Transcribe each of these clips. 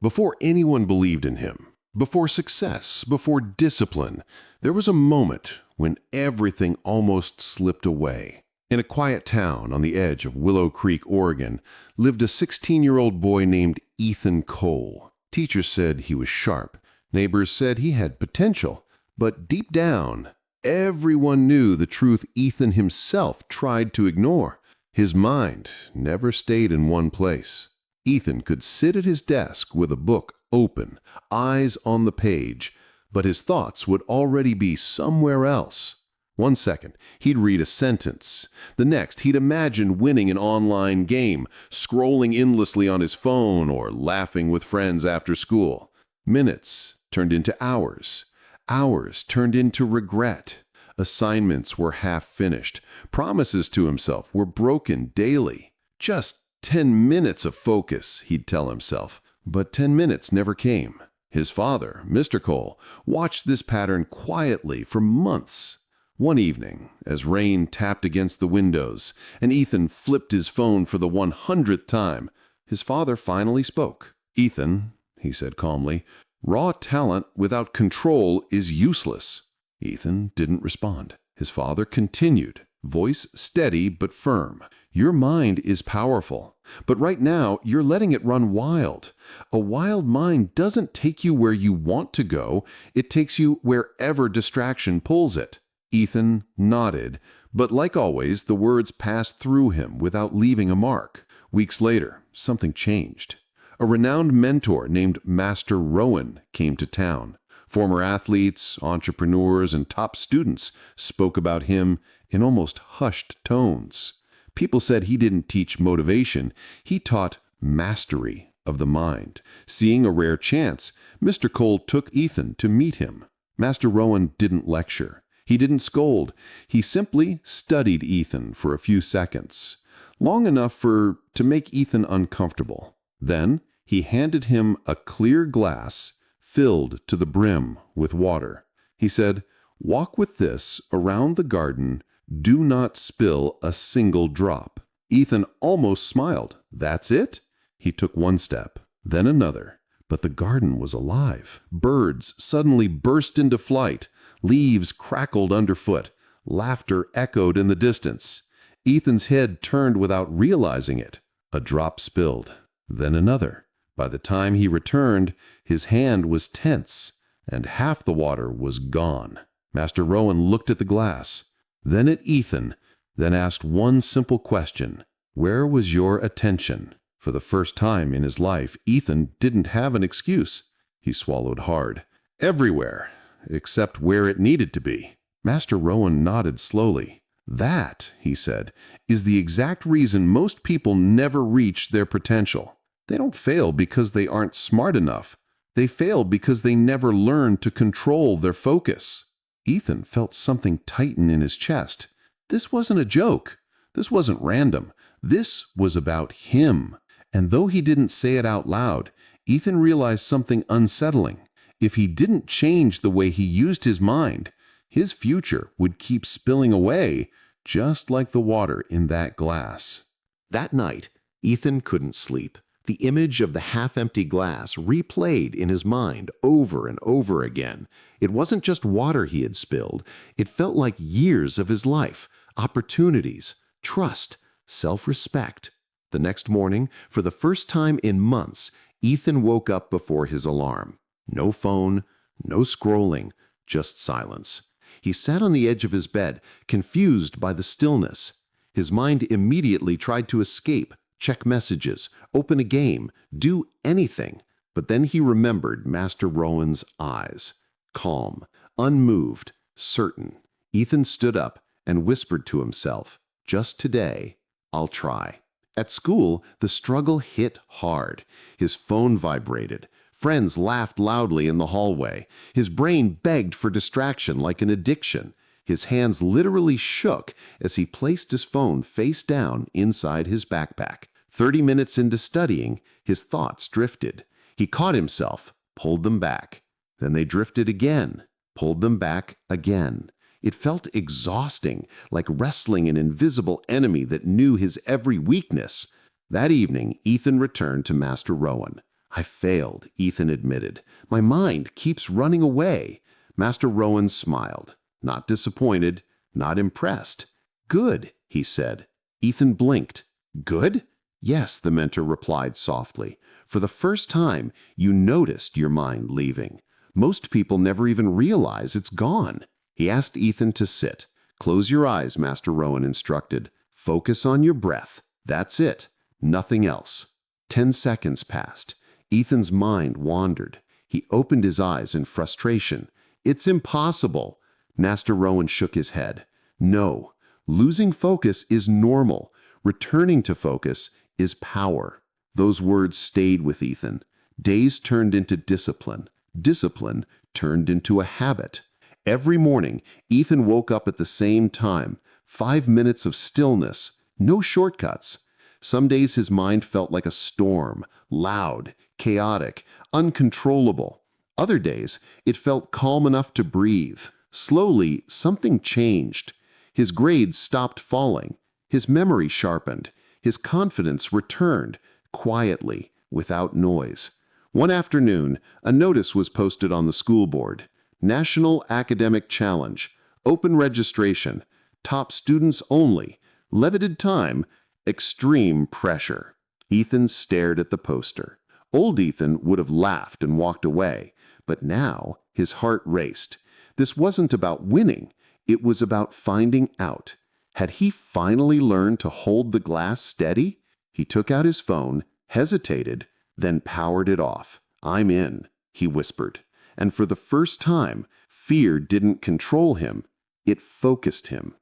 Before anyone believed in him, before success, before discipline, there was a moment when everything almost slipped away. In a quiet town on the edge of Willow Creek, Oregon, lived a 16-year-old boy named Ethan Cole. Teachers said he was sharp. Neighbors said he had potential. But deep down, everyone knew the truth Ethan himself tried to ignore. His mind never stayed in one place. Ethan could sit at his desk with a book open, eyes on the page, but his thoughts would already be somewhere else. One second, he'd read a sentence. The next, he'd imagine winning an online game, scrolling endlessly on his phone, or laughing with friends after school. Minutes turned into hours. Hours turned into regret. Assignments were half finished. Promises to himself were broken daily. Just 10 minutes of focus, he'd tell himself. But 10 minutes never came. His father, Mr. Cole, watched this pattern quietly for months. One evening, as rain tapped against the windows and Ethan flipped his phone for the 100th time, his father finally spoke. "Ethan," he said calmly, "raw talent without control is useless." Ethan didn't respond. His father continued, voice steady but firm. "Your mind is powerful, but right now you're letting it run wild. A wild mind doesn't take you where you want to go. It takes you wherever distraction pulls it." Ethan nodded, but like always, the words passed through him without leaving a mark. Weeks later, something changed. A renowned mentor named Master Rowan came to town. Former athletes, entrepreneurs, and top students spoke about him in almost hushed tones. People said he didn't teach motivation, he taught mastery of the mind. Seeing a rare chance, Mr. Cole took Ethan to meet him. Master Rowan didn't lecture. He didn't scold. He simply studied Ethan for a few seconds, long enough to make Ethan uncomfortable. Then he handed him a clear glass filled to the brim with water. He said, "Walk with this around the garden. Do not spill a single drop." Ethan almost smiled. "That's it?" He took one step, then another. But the garden was alive. Birds suddenly burst into flight. Leaves crackled underfoot. Laughter echoed in the distance. Ethan's head turned without realizing it. A drop spilled, then another. By the time he returned, his hand was tense, and half the water was gone. Master Rowan looked at the glass, then at Ethan, then asked one simple question. "Where was your attention?" For the first time in his life, Ethan didn't have an excuse. He swallowed hard. "Everywhere, except where it needed to be." Master Rowan nodded slowly. "That," he said, "is the exact reason most people never reach their potential. They don't fail because they aren't smart enough. They fail because they never learn to control their focus." Ethan felt something tighten in his chest. This wasn't a joke. This wasn't random. This was about him. And though he didn't say it out loud, Ethan realized something unsettling. If he didn't change the way he used his mind, his future would keep spilling away, just like the water in that glass. That night, Ethan couldn't sleep. The image of the half-empty glass replayed in his mind over and over again. It wasn't just water he had spilled. It felt like years of his life, opportunities, trust, self-respect. The next morning, for the first time in months, Ethan woke up before his alarm. No phone, no scrolling, just silence. He sat on the edge of his bed, confused by the stillness. His mind immediately tried to escape, check messages, open a game, do anything. But then he remembered Master Rowan's eyes. Calm, unmoved, certain. Ethan stood up and whispered to himself, "Just today, I'll try." At school, the struggle hit hard. His phone vibrated. Friends laughed loudly in the hallway. His brain begged for distraction like an addiction. His hands literally shook as he placed his phone face down inside his backpack. 30 minutes into studying, his thoughts drifted. He caught himself, pulled them back. Then they drifted again, pulled them back again. It felt exhausting, like wrestling an invisible enemy that knew his every weakness. That evening, Ethan returned to Master Rowan. "I failed," Ethan admitted. "My mind keeps running away." Master Rowan smiled. Not disappointed, not impressed. "Good," he said. Ethan blinked. "Good?" "Yes," the mentor replied softly. "For the first time, you noticed your mind leaving. Most people never even realize it's gone." He asked Ethan to sit. "Close your eyes," Master Rowan instructed. "Focus on your breath. That's it. Nothing else." 10 seconds passed. Ethan's mind wandered. He opened his eyes in frustration. "It's impossible." Master Rowan shook his head. "No. Losing focus is normal. Returning to focus is power." Those words stayed with Ethan. Days turned into discipline. Discipline turned into a habit. Every morning, Ethan woke up at the same time. 5 minutes of stillness. No shortcuts. Some days his mind felt like a storm, loud, chaotic, uncontrollable. Other days, it felt calm enough to breathe. Slowly, something changed. His grades stopped falling. His memory sharpened. His confidence returned, quietly, without noise. One afternoon, a notice was posted on the school board. National Academic Challenge. Open registration. Top students only. Limited time. Extreme pressure. Ethan stared at the poster. Old Ethan would have laughed and walked away, but now his heart raced. This wasn't about winning. It was about finding out. Had he finally learned to hold the glass steady? He took out his phone, hesitated, then powered it off. "I'm in," he whispered. And for the first time, fear didn't control him. It focused him.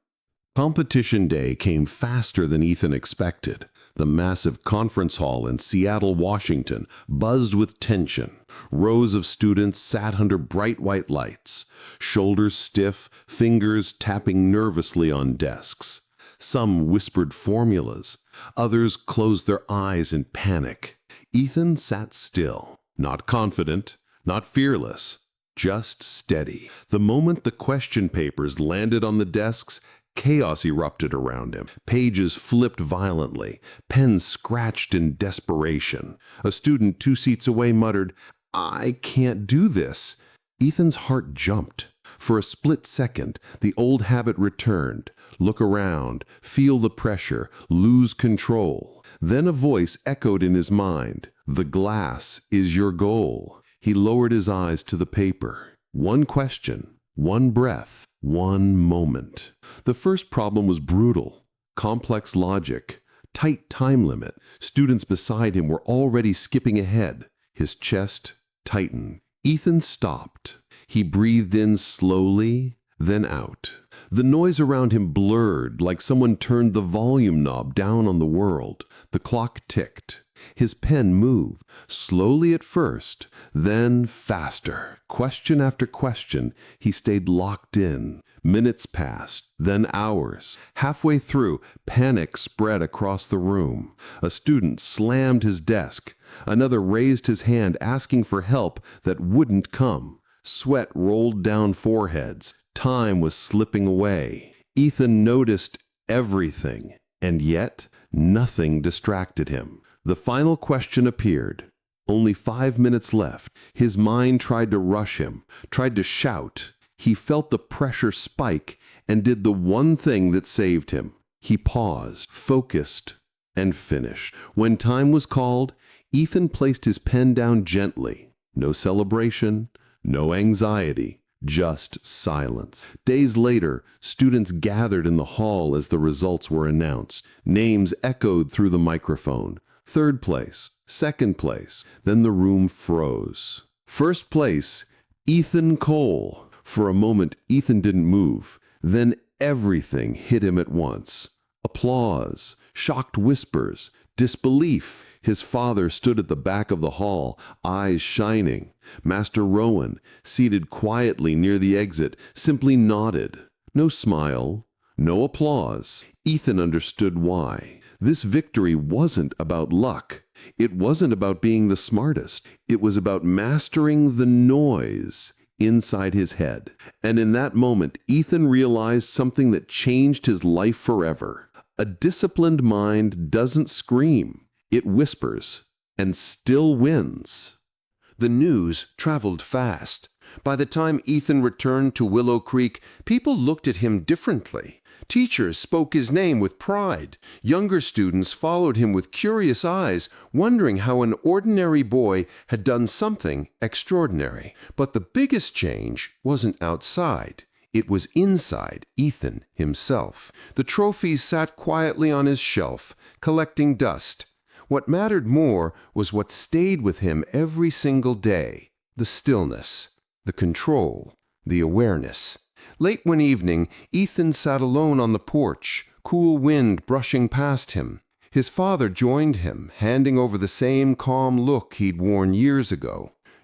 Competition day came faster than Ethan expected. The massive conference hall in Seattle, Washington, buzzed with tension. Rows of students sat under bright white lights, shoulders stiff, fingers tapping nervously on desks. Some whispered formulas. Others closed their eyes in panic. Ethan sat still, not confident, not fearless, just steady. The moment the question papers landed on the desks, chaos erupted around him. Pages flipped violently. Pens scratched in desperation. A student 2 seats away muttered, "I can't do this." Ethan's heart jumped. For a split second, the old habit returned. Look around, feel the pressure, lose control. Then a voice echoed in his mind. "The glass is your goal." He lowered his eyes to the paper. One question, one breath, one moment. The first problem was brutal. Complex logic, tight time limit. Students beside him were already skipping ahead. His chest tightened. Ethan stopped. He breathed in slowly, then out. The noise around him blurred, like someone turned the volume knob down on the world. The clock ticked. His pen moved, slowly at first, then faster. Question after question, he stayed locked in. Minutes passed, then hours. Halfway through, panic spread across the room. A student slammed his desk. Another raised his hand asking for help that wouldn't come. Sweat rolled down foreheads. Time was slipping away. Ethan noticed everything, and yet nothing distracted him. The final question appeared. Only 5 minutes left. His mind tried to rush him, tried to shout. He felt the pressure spike and did the one thing that saved him. He paused, focused, and finished. When time was called, Ethan placed his pen down gently. No celebration, no anxiety, just silence. Days later, students gathered in the hall as the results were announced. Names echoed through the microphone. 3rd place, 2nd place, then the room froze. 1st place, Ethan Cole. For a moment, Ethan didn't move. Then everything hit him at once. Applause, shocked whispers, disbelief. His father stood at the back of the hall, eyes shining. Master Rowan, seated quietly near the exit, simply nodded. No smile, no applause. Ethan understood why. This victory wasn't about luck. It wasn't about being the smartest. It was about mastering the noise inside his head. And in that moment, Ethan realized something that changed his life forever. A disciplined mind doesn't scream. It whispers, and still wins. The news traveled fast. By the time Ethan returned to Willow Creek, people looked at him differently. Teachers spoke his name with pride. Younger students followed him with curious eyes, wondering how an ordinary boy had done something extraordinary. But the biggest change wasn't outside. It was inside Ethan himself. The trophies sat quietly on his shelf, collecting dust. What mattered more was what stayed with him every single day: the stillness, the control, the awareness. Late one evening, Ethan sat alone on the porch, cool wind brushing past him. His father joined him, handing over the same calm look he'd worn years ago.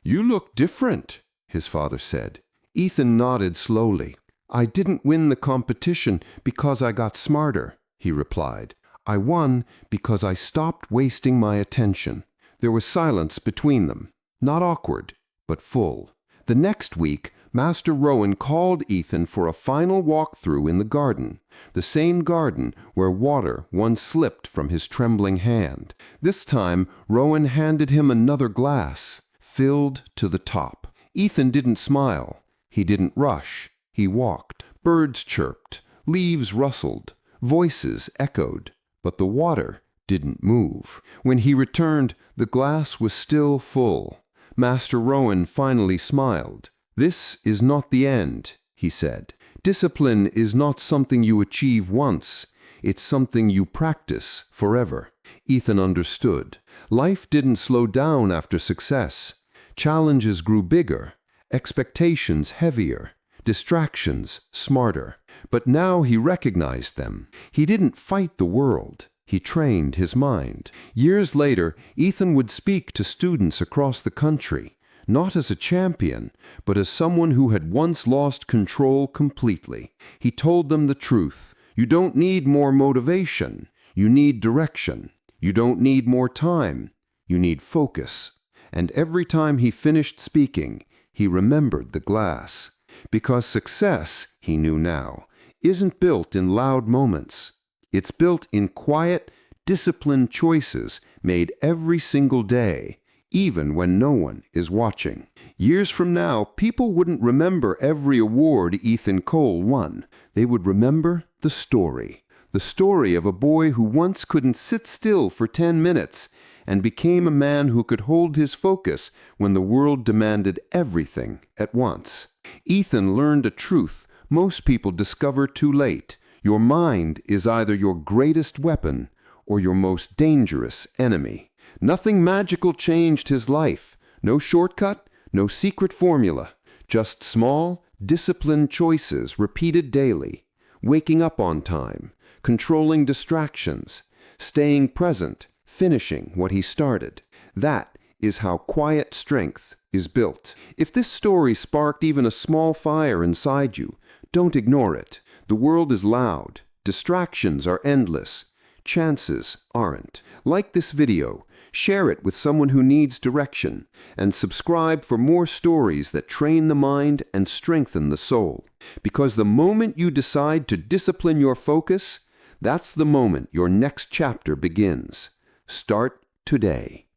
"You look different," his father said. Ethan nodded slowly. "I didn't win the competition because I got smarter," he replied. "I won because I stopped wasting my attention." There was silence between them, not awkward, but full. The next week, Master Rowan called Ethan for a final walkthrough in the garden, the same garden where water once slipped from his trembling hand. This time, Rowan handed him another glass, filled to the top. Ethan didn't smile. He didn't rush. He walked. Birds chirped. Leaves rustled. Voices echoed. But the water didn't move. When he returned, the glass was still full. Master Rowan finally smiled. "This is not the end," he said. "Discipline is not something you achieve once. It's something you practice forever." Ethan understood. Life didn't slow down after success. Challenges grew bigger, expectations heavier, distractions smarter. But now he recognized them. He didn't fight the world. He trained his mind. Years later, Ethan would speak to students across the country, not as a champion, but as someone who had once lost control completely. He told them the truth. You don't need more motivation. You need direction. You don't need more time. You need focus. And every time he finished speaking, he remembered the glass. Because success, he knew now, isn't built in loud moments. It's built in quiet, disciplined choices made every single day, even when no one is watching. Years from now, people wouldn't remember every award Ethan Cole won. They would remember the story of a boy who once couldn't sit still for 10 minutes and became a man who could hold his focus when the world demanded everything at once. Ethan learned a truth most people discover too late. Your mind is either your greatest weapon or your most dangerous enemy. Nothing magical changed his life. No shortcut, no secret formula. Just small, disciplined choices repeated daily. Waking up on time, controlling distractions, staying present, finishing what he started. That is how quiet strength is built. If this story sparked even a small fire inside you, don't ignore it. The world is loud. Distractions are endless. Chances aren't. Like this video, share it with someone who needs direction, and subscribe for more stories that train the mind and strengthen the soul. Because the moment you decide to discipline your focus, that's the moment your next chapter begins. Start today.